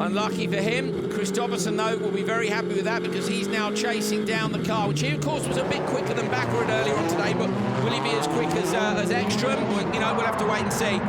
Unlucky for him. Kristoffersson, though, will be very happy with that because he's now chasing down the car, which he, of course, was a bit quicker than Baccarat earlier on today, but will he be as quick as Ekstrom? Well, you know, we'll have to wait and see.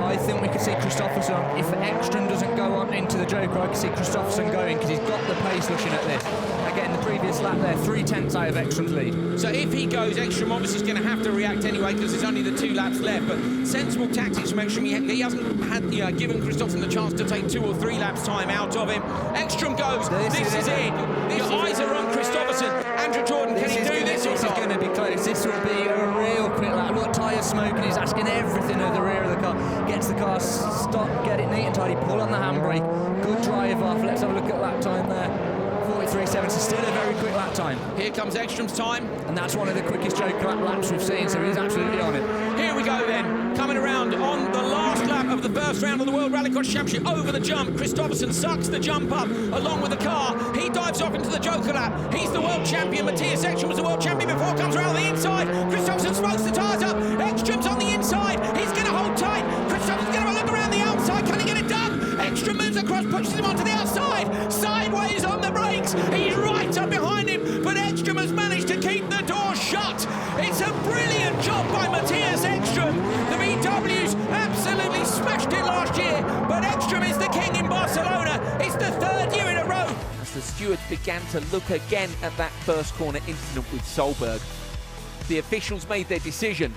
I think we could see Kristoffersson, if Ekstrom doesn't go on into the Joker, I could see Kristoffersson going because he's got the pace looking at this. Again, the previous lap there, 3/10 out of Ekstrom's lead. So if he goes, Ekstrom obviously is going to have to react anyway because there's only the 2 laps left, but sensible tactics from Ekstrom. He hasn't had, given Kristoffersson the chance to take 2 or 3 laps time out of him. Ekstrom goes, this is it. Your eyes are on Kristoffersson. Andrew Jordan, can he do this or not? This is going to be close. This will be a real quick lap. Look, tyre smoking, he's asking everything of the rear of the car. Gets the car, stop, get it neat and tidy, pull on the handbrake. Good drive off. Let's have a look at lap time there. 43.7, so still a very quick lap time. Here comes Ekstrom's time. And that's one of the quickest Joker laps we've seen, so he's absolutely on it. Here we go then, coming around on the last lap of the first round of the World Rallycross Championship. Over the jump, Kristoffersson sucks the jump up along with the car. He dives off into the Joker lap. He's the world champion. Matthias Ekstrom was the world champion before. Comes around the inside. Kristoffersson smokes the tyres up. Ekstrom's on the inside. He's going to hold tight. Kristoffersson's going to have a look around the outside. Can he get it done? Ekstrom moves across, pushes him onto the outside. Sideways on the brakes. He's right up behind him, but Ekstrom has managed to keep the door shut. It's a brilliant job by Matthias Ekstrom. The VWs absolutely smashed it last year, but Ekstrom is the king in Barcelona. It's the 3rd year in a row. As the stewards began to look again at that first corner incident with Solberg, the officials made their decision.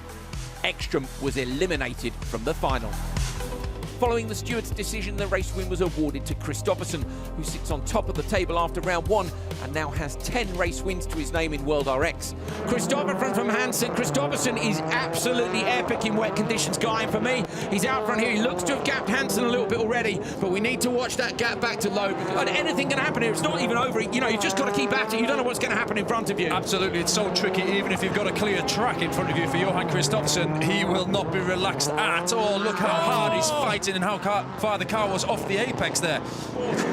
Ekstrom was eliminated from the final. Following the stewards' decision, the race win was awarded to Kristoffersson, who sits on top of the table after round 1 and now has 10 race wins to his name in World RX. Kristoffersson from Hansen. Kristoffersson is absolutely epic in wet conditions, Guy, and for me, he's out front here. He looks to have gapped Hansen a little bit already, but we need to watch that gap back to low. And anything can happen here. It's not even over. You know, you've just got to keep at it. You don't know what's going to happen in front of you. Absolutely, it's so tricky. Even if you've got a clear track in front of you for Johan Kristoffersson, he will not be relaxed at all. Look how hard he's fighting and how far the car was off the apex there.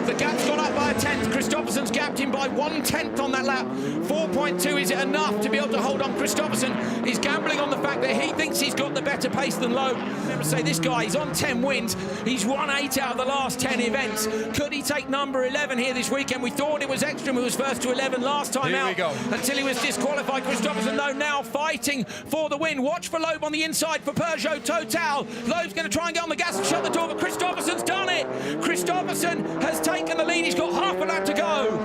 The gap's gone up by a 10th. Kristoffersson's gapped him by 1/10 on that lap. 4.2, is it enough to be able to hold on? Kristoffersson is gambling on the fact that he thinks he's got the better pace than Loeb. Never say this guy, he's on 10 wins. He's won 8 out of the last 10 events. Could he take number 11 here this weekend? We thought it was Ekstrom who was first to 11 last time out. Until he was disqualified. Kristoffersson, though, now fighting for the win. Watch for Loeb on the inside for Peugeot Total. Loeb's going to try and get on the gas and shut the door, but Kristoffersson's done it. Kristoffersson has taken the lead. He's got half a lap to go.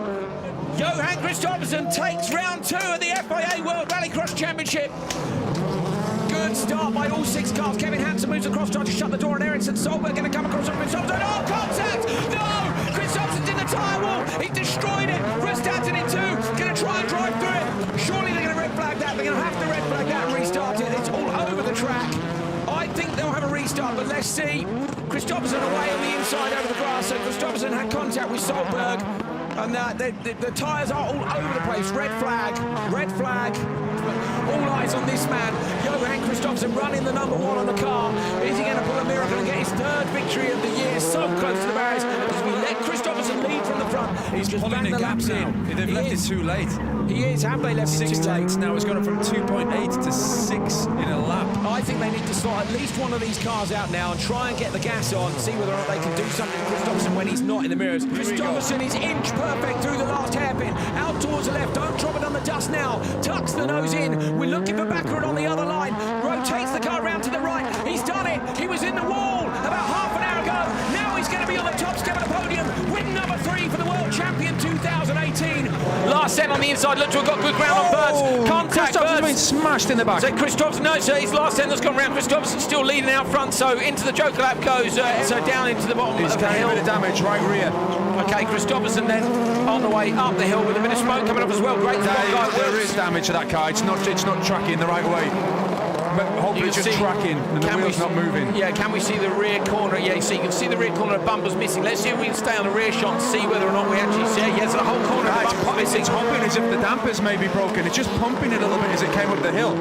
Johan Kristoffersson takes round 2 of the FIA World Rallycross Championship. Good start by all 6 cars. Kevin Hansen moves across, trying to shut the door, and Ericsson Solberg going to come across on Kristoffersson. Oh, contact! No! Kristoffersson's in the tyre wall. He destroyed it. Rustad's in it too. Going to try and drive through it. Surely they're going to red flag that. They're going to have to red flag that and restart it. It's all over the track. I think they'll have a restart, but let's see. Kristoffersson away on the inside over the grass, so Kristoffersson had contact with Solberg, and the tyres are all over the place. Red flag, red flag. All eyes on this man, Johan Kristoffersson, running the number 1 on the car. Is he going to pull a miracle and get his 3rd victory of the year? So close to the barriers, because we let Kristoffersson lead from the front. He's just pulling the laps in. They've left it too late. He is. Have they left it too late? Now it's gone from 2.8 to 6 in a lap. I think they need to slot at least one of these cars out now and try and get the gas on, see whether or not they can do something to Kristoffersson when he's not in the mirrors. Kristoffersson is inch perfect through the last hairpin. Out towards the left. Don't drop it on the dust now. Tucks the nose in. We're looking for Baccarat on the other line. Rotates the car around to the right. He's done it. He was in the wall about half an hour ago. Now he's going to be on the top step of the podium. Win number 3 for the World Champion 2018. Last set on the inside. Looked to have got good ground on Birds. Contact. Kristoffersson's been smashed in the back. So Kristoffersson, no, so his last end that's gone round. Kristoffersson still leading out front. So into the Joker lap goes. So down into the bottom of the hill. He's a bit of damage right rear. Okay, Kristoffersson then on the way up the hill with a bit of smoke coming up as well. Great. There is damage to that car. It's not tracking the right way. But hopefully it's just tracking and the wheel's not moving. Yeah, can we see the rear corner? Yeah, so you can see the rear corner of bumpers missing. Let's see if we can stay on the rear shot and see whether or not we actually see it. Yes, the whole corner of the bumpers missing. It's pumping as if the dampers may be broken. It's just pumping it a little bit as it came up the hill.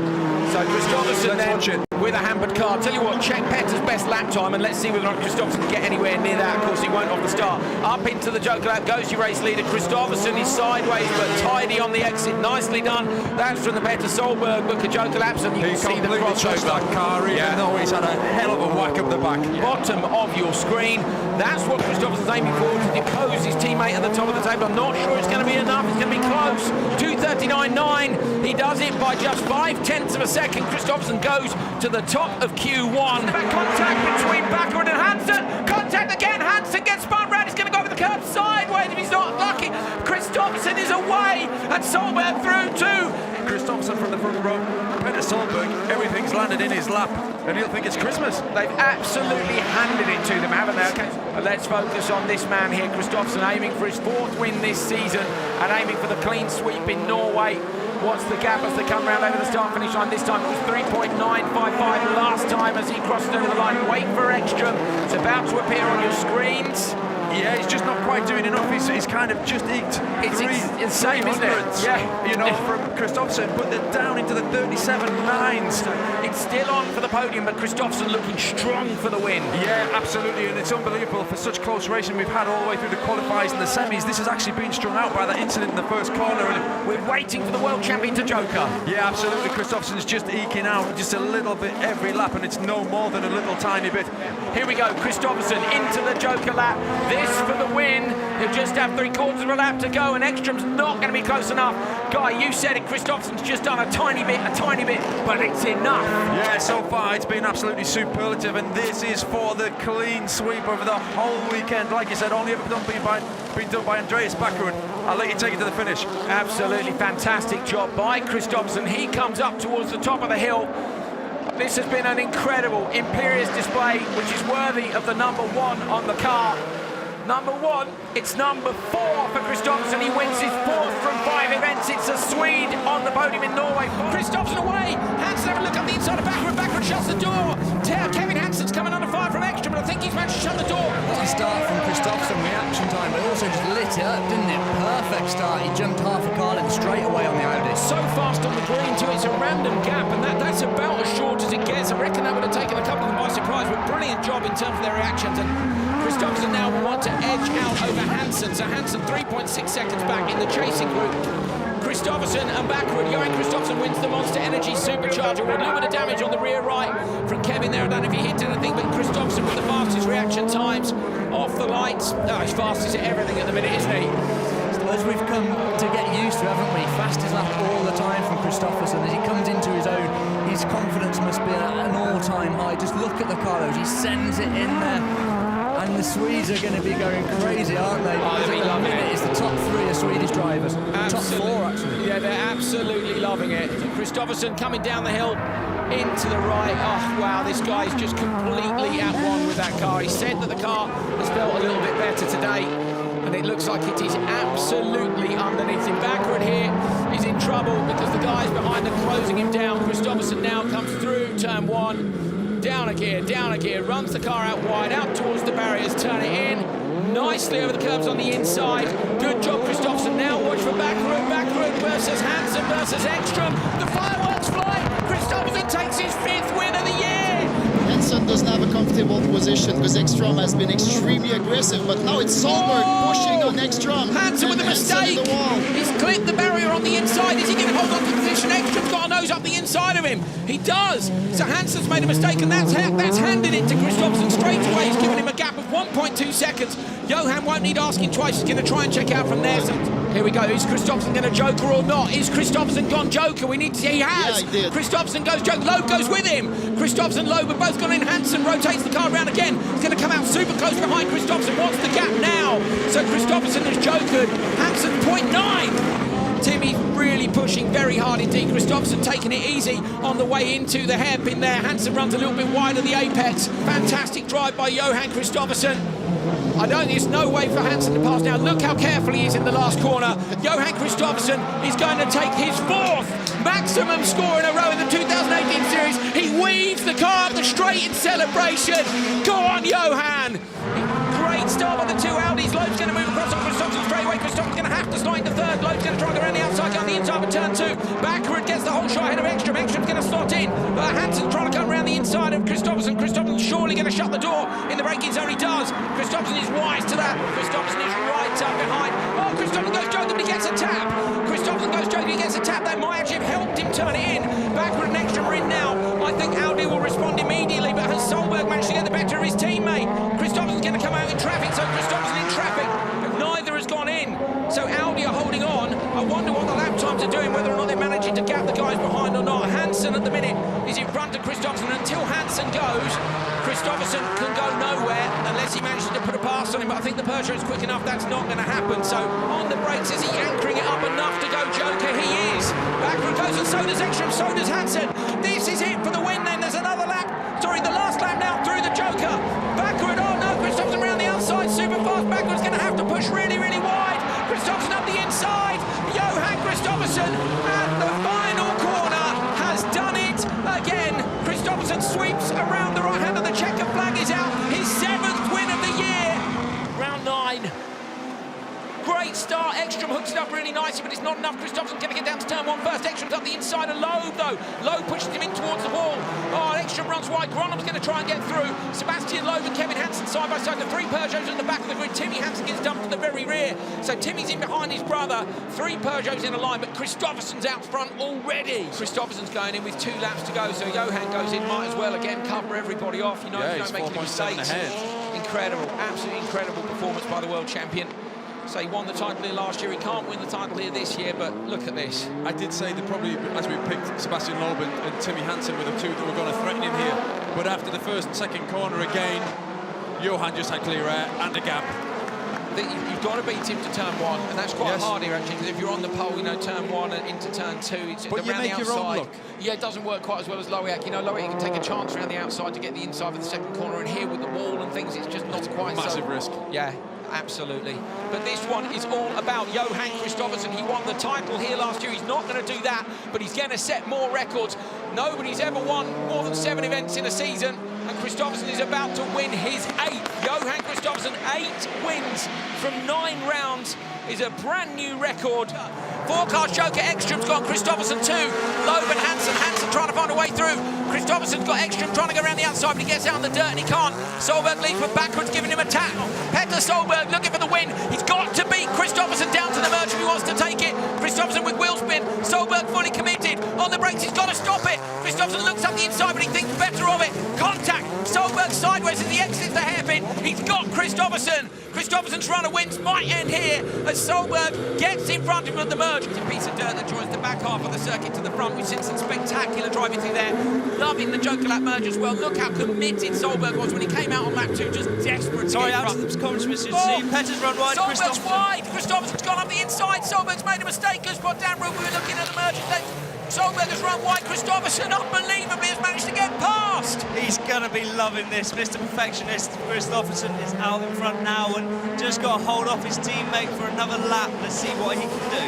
So Kristoffersson then with a hampered car. Tell you what, check Petter's best lap time and let's see whether or not Kristoffersson can get anywhere near that. Of course, he won't off the start. Up into the Joker lap goes your race leader. Kristoffersson is sideways but tidy on the exit. Nicely done. That's from the Petter Solberg book of Joker laps, and you can see the crossover. That car, even though he's had a hell of a whack up the back. Bottom of your screen. That's what Kristoffersson's aiming for, to depose his teammate at the top of the table. I'm not sure it's going to be enough. It's going to be close. 2:39.9. He does it by just 0.5 of a second. Kristoffersson goes to the top of Q1. Contact between Backward and Hansen. Contact again. Hansen gets spun round. He's going to go over the curb sideways if he's not lucky. Kristoffersson is away, and Solberg through too. Kristoffersson from the front row. Petter Solberg, everything's landed in his lap, and he'll think it's Christmas. They've absolutely handed it to them, haven't they? Okay. Let's focus on this man here, Kristoffersson, aiming for his 4th win this season and aiming for the clean sweep in Norway. What's the gap as they come round over the start-finish line? This time it was 3.955 last time as he crossed over the line. Wait for Ekstrom. It's about to appear on your screens. Yeah, he's just not quite doing enough. He's kind of just eked it's insane, isn't it? Yeah, you know, from Kristoffersson, but they're down into the 37.9s. It's still on for the podium, but Kristoffersson looking strong for the win. Yeah, absolutely, and it's unbelievable for such close racing we've had all the way through the qualifiers and the semis. This has actually been strung out by that incident in the first corner, and we're waiting for the world champion to Joker. Yeah, absolutely. Kristoffersson's just eking out just a little bit every lap, and it's no more than a little tiny bit. Here we go, Kristoffersson into the Joker lap. This for the win. He'll just have 3/4 of a lap to go, and Ekstrom's not going to be close enough. Guy, you said it, Kristoffersson's just done a tiny bit, but it's enough. Yeah, so far it's been absolutely superlative, and this is for the clean sweep over the whole weekend. Like you said, only ever been done by Andreas Backward. I'll let you take it to the finish. Absolutely fantastic job by Kristoffersson. He comes up towards the top of the hill. This has been an incredible, imperious display, which is worthy of the number 1 on the car. Number 1, it's number 4 for Kristoffersson. He wins his 4th from 5 events. It's a Swede on the podium in Norway. Kristoffersson away. Hansen have a look up the inside of Backward. Backward shuts the door. Kevin Hansen's coming under fire from Ekstrom, but I think he's managed to shut the door. What a start from Kristoffersson, reaction time, but also just lit it up, didn't it? Perfect start. He jumped half a car length straight away on the Audi. So fast on the green too. It's a random gap, and that's about as short as it gets. I reckon that would have taken a couple of them by surprise, but brilliant job in terms of their reactions. And Kristoffersson now will want to edge out over Hansen. So Hansen 3.6 seconds back in the chasing group. Kristoffersson and Backward. Johan Kristoffersson wins the Monster Energy Supercharger. A little bit of damage on the rear right from Kevin there. I don't know if he hit anything, but Kristoffersson with the fastest reaction times off the lights. Oh, he's fastest at everything at the minute, isn't he? As we've come to get used to, haven't we? Fastest lap all the time from Kristoffersson. As he comes into his own, his confidence must be at an all-time high. Just look at the car, though. He sends it in there. And the Swedes are going to be going crazy, aren't they? Because at the minute, it's the top 3 of Swedish drivers. Absolutely. Top 4, actually. Yeah, they're absolutely loving it. Kristoffersson coming down the hill into the right. Oh, wow, this guy's just completely at one with that car. He said that the car has felt a little bit better today, and it looks like it is absolutely underneath him. Backward here is in trouble because the guys behind are closing him down. Kristoffersson now comes through turn 1. Down a gear, runs the car out wide, out towards the barriers, turn it in. Nicely over the curbs on the inside. Good job, Kristoffersson. Now watch for Backward versus Hansen versus Ekstrom. The fireworks fly. Kristoffersson takes his 5th win of the year. Hansen doesn't have a comfortable position because Ekstrom has been extremely aggressive, but now it's Solberg pushing on Ekstrom. Hansen with a mistake. He's clipped the barrier on the inside. Is he going to hold on to the position? Ekstrom's got a nose up the inside of him. He does. So Hansen's made a mistake, and that's handed it to Kristoffersson straight away. He's given him a gap of 1.2 seconds. Johan won't need asking twice. He's going to try and check out from there. So here we go. Is Kristoffersson going to Joker or not? Is Kristoffersson gone Joker? We need to see. He has. Yeah, he did. Kristoffersson goes Joker. Loeb goes with him. Kristoffersson, Loeb have both gone in. Hansen rotates the car around again. He's going to come out super close behind Kristoffersson. What's the gap now? So Kristoffersson has jokered. Hansen 0.9. Timmy's really pushing very hard indeed. Kristoffersson taking it easy on the way into the hairpin there. Hansen runs a little bit wide of the apex. Fantastic drive by Johan Kristoffersson. I don't think there's no way for Hansen to pass now. Look how careful he is in the last corner. Johan Kristoffersson is going to take his 4th maximum score in a row in the 2018 series. He weaves the car up the straight in celebration. Go on, Johan. Great start by the 2 Audis. Loeb's going to move across on Kristoffersson straight away. Kristoffersson's going to have to slide into third. Loeb's going to try and go around the outside, get on the inside of turn 2. Backward gets the whole shot ahead of Ekstrom. Ekstrom's going to slot in. Hansen trying to come around the inside of Kristoffersson. Kristoffersson's surely going to shut the door in the braking zone. He does. Kristoffersson is wise to that. Kristoffersson is right up behind. Oh, Kristoffersson goes joking, but he gets a tap. Kristoffersson goes joking, he gets a tap. That might actually have helped him turn it in. Backward and Ekstrom are in now. I think Audi will respond immediately, but has Solberg managed to get the better of his teammate? Kristoffersson's going to come out in traffic, so Kristoffersson in traffic, but neither has gone in. So Audi are holding on. I wonder what the lap times are doing, whether or not they're managing to gap the guys behind or not. Hansen at the minute is in front of Kristoffersson. Until Hansen goes, Kristoffersson can go nowhere unless he manages to put a pass on him, but I think the Peugeot is quick enough, that's not going to happen. So on the brakes, is he anchoring it up enough to go Joker? He is. Backward goes, and so does Ekstrom, so does Hansen. This is it for the win then. There's another lap, sorry, the last lap now through the Joker. Backward, oh no, Kristoffersson around the outside, super fast. Backward's going to have to push really, really wide. Kristoffersson up the inside. Johan Kristoffersson at the final corner has done it again. Kristoffersson sweeps around the right hand and the checker flag is out. His 7th win of the year. Round 9. Great start. Ekstrom hooks it up really nicely, but it's not enough. Kristoffersson's going to get down to turn 1 first. Ekstrom's up the inside of Loeb, though. Loeb pushes him in towards the wall. Oh, Ekstrom runs wide. Gronholm's going to try and get through. Sebastian Loeb and Kevin Hansen side by side. The 3 Peugeots in the back of the grid. Timmy Hansen gets dumped to the very rear. So Timmy's in behind his brother. 3 Peugeots in a line, but Kristoffersson's out front already. Kristoffersson's going in with 2 laps to go, so Johan goes in. Might as well, again, cover everybody off. You know, if you don't make any mistakes. Incredible, absolutely incredible performance by the world champion. So he won the title here last year, he can't win the title here this year, but look at this. I did say that probably, as we picked Sebastian Loeb and Timmy Hansen were the 2 that were going to threaten him here. But after the first and second corner again, Johan just had clear air and a gap. You've got to beat him to turn 1, and that's quite hard here actually, because if you're on the pole, you know, turn 1 and into turn 2, it's but around the outside. Your own look. Yeah, it doesn't work quite as well as Loic. You know, Loic can take a chance around the outside to get the inside of the second corner, and here with the wall and things, it's just not quite massive risk. Yeah. Absolutely. But this one is all about Johan Kristoffersson. He won the title here last year. He's not going to do that, but he's going to set more records. Nobody's ever won more than 7 events in a season, and Kristoffersson is about to win his 8th. Johan Kristoffersson, 8 wins from 9 rounds is a brand new record. Forecast Joker, Ekstrom's got Kristoffersson 2. Loeb and Hansen trying to find a way through. Kristoffersson's got Ekstrom trying to go around the outside, but he gets out in the dirt and he can't. Solberg leads from backwards, giving him a tap. Petter Solberg looking for the win. He's got to beat Kristoffersson down to the merge if he wants to take it. Kristoffersson with wheel spin. Solberg fully committed. On the brakes, he's got to stop it. Kristoffersson looks up the inside, but he thinks better of it. Contact. Solberg sideways as he exits the hairpin. He's got Kristoffersson. Kristoffersson's run of wins might end here as Solberg gets in front of him at the merge. It's a piece of dirt that joins the back half of the circuit to the front. We've seen some spectacular driving through there. Loving the Joker lap merge as well. Look how committed Solberg was when he came out on lap 2, just desperate to get in front. Out to the comments, Mr. C. Petter's run wide. Solberg's wide. Kristoffersson's gone up the inside. Solberg's made a mistake. Good spot down route. We were looking at the merge. Solberg has run wide. Kristoffersson unbelievably has managed to get past. He's going to be loving this. Mr. Perfectionist Kristoffersson is out in front now and just got to hold off his teammate for another lap. Let's see what he can do.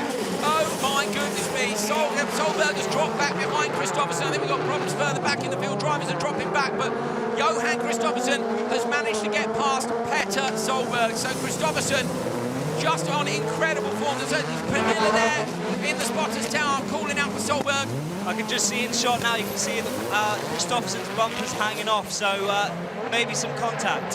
Oh my goodness me. Solberg has dropped back behind Kristoffersson. I think we've got problems further back in the field. Drivers are dropping back, but Johan Kristoffersson has managed to get past Petter Solberg. So Kristoffersson just on incredible form. There's Pernilla there in the spotter's tower calling out for Solberg. I can just see in the shot now, you can see Kristoffersson's bumpers hanging off, so maybe some contact.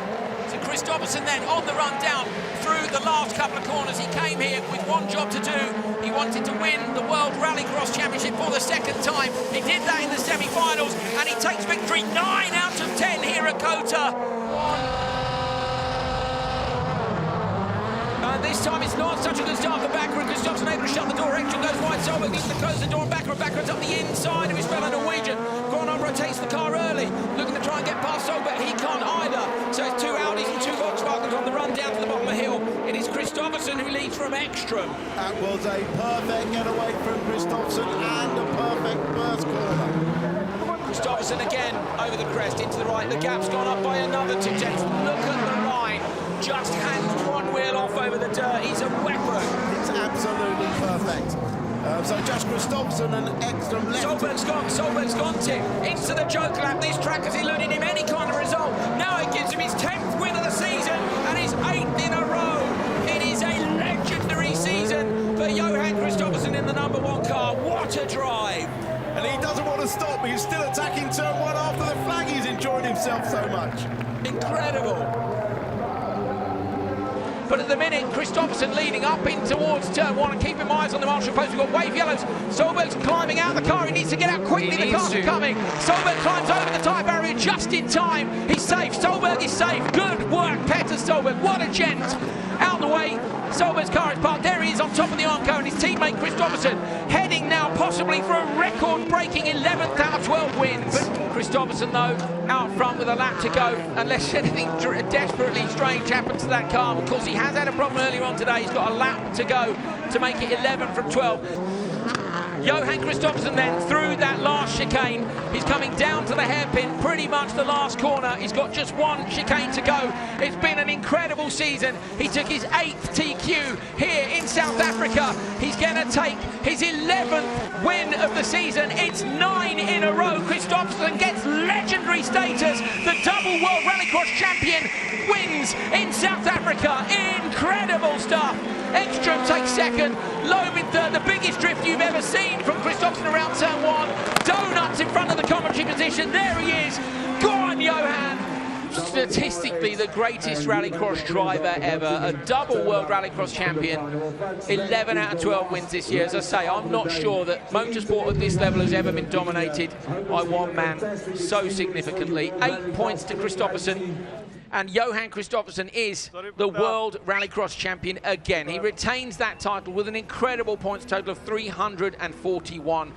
So Kristoffersson then on the run down through the last couple of corners. He came here with one job to do. He wanted to win the World Rallycross Championship for the 2nd time. He did that in the semi-finals, and he takes victory 9 out of 10 here at Kota. And this time it's not such a good start for Backward. Kristoffersson able to shut the door. Ekstrom goes wide. Solberg needs to close the door. And Backward's up the inside of his fellow Norwegian. Gronholm rotates the car early, looking to try and get past Solberg. He can't either. So it's 2 Audis and 2 Volkswagens on the run down to the bottom of the hill. It is Kristoffersson who leads from Ekstrom. That was a perfect getaway from Kristoffersson and a perfect first corner. Kristoffersson again over the crest into the right. The gap's gone up by another 2 tenths. Look at the line. Just hands one wheel off over the dirt. He's a weapon. It's absolutely perfect. So just Kristoffersson and Ekstrom left. Solberg's gone, Tim, into the Joker lap. This track has eluded him any kind of result. Now it gives him his 10th win of the season and his 8th in a row. But at the minute, Kristoffersson leading up in towards turn 1 and keeping my eyes on the marshal post. We've got wave yellows. Solberg's climbing out of the car. He needs to get out quickly. The cars are coming. Solberg climbs over the tyre barrier just in time. He's safe. Solberg is safe. Good work, Petter Solberg. What a gent. Out the way. Solberg's car is parked. There he is on top of the Arco, and his teammate Kristoffersson heading now possibly for a record-breaking 11th out of 12 wins. Kristoffersson, though, out front with a lap to go, unless anything desperately strange happens to that car. Of course, he has had a problem earlier on today. He's got a lap to go to make it 11 from 12. Johan Kristoffersson then through that last chicane. He's coming down to the hairpin, pretty much the last corner. He's got just one chicane to go. It's been an incredible season. He took his 8th TQ here in South Africa. He's going to take his 11th win of the season. It's 9 in a row. Kristoffersson gets legendary status. The double World Rallycross Champion wins in South Africa. Incredible stuff. Ekstrom takes second, Loeb in third, the biggest drift you've ever seen from Kristoffersson around turn 1. Donuts in front of the commentary position, there he is. Go on, Johan. Statistically, the greatest rallycross driver ever, a double World Rallycross Champion, 11 out of 12 wins this year. As I say, I'm not sure that motorsport at this level has ever been dominated by one man so significantly. 8 points to Kristoffersson. And Johan Kristoffersson is the World Rallycross Champion again. He retains that title with an incredible points total of 341.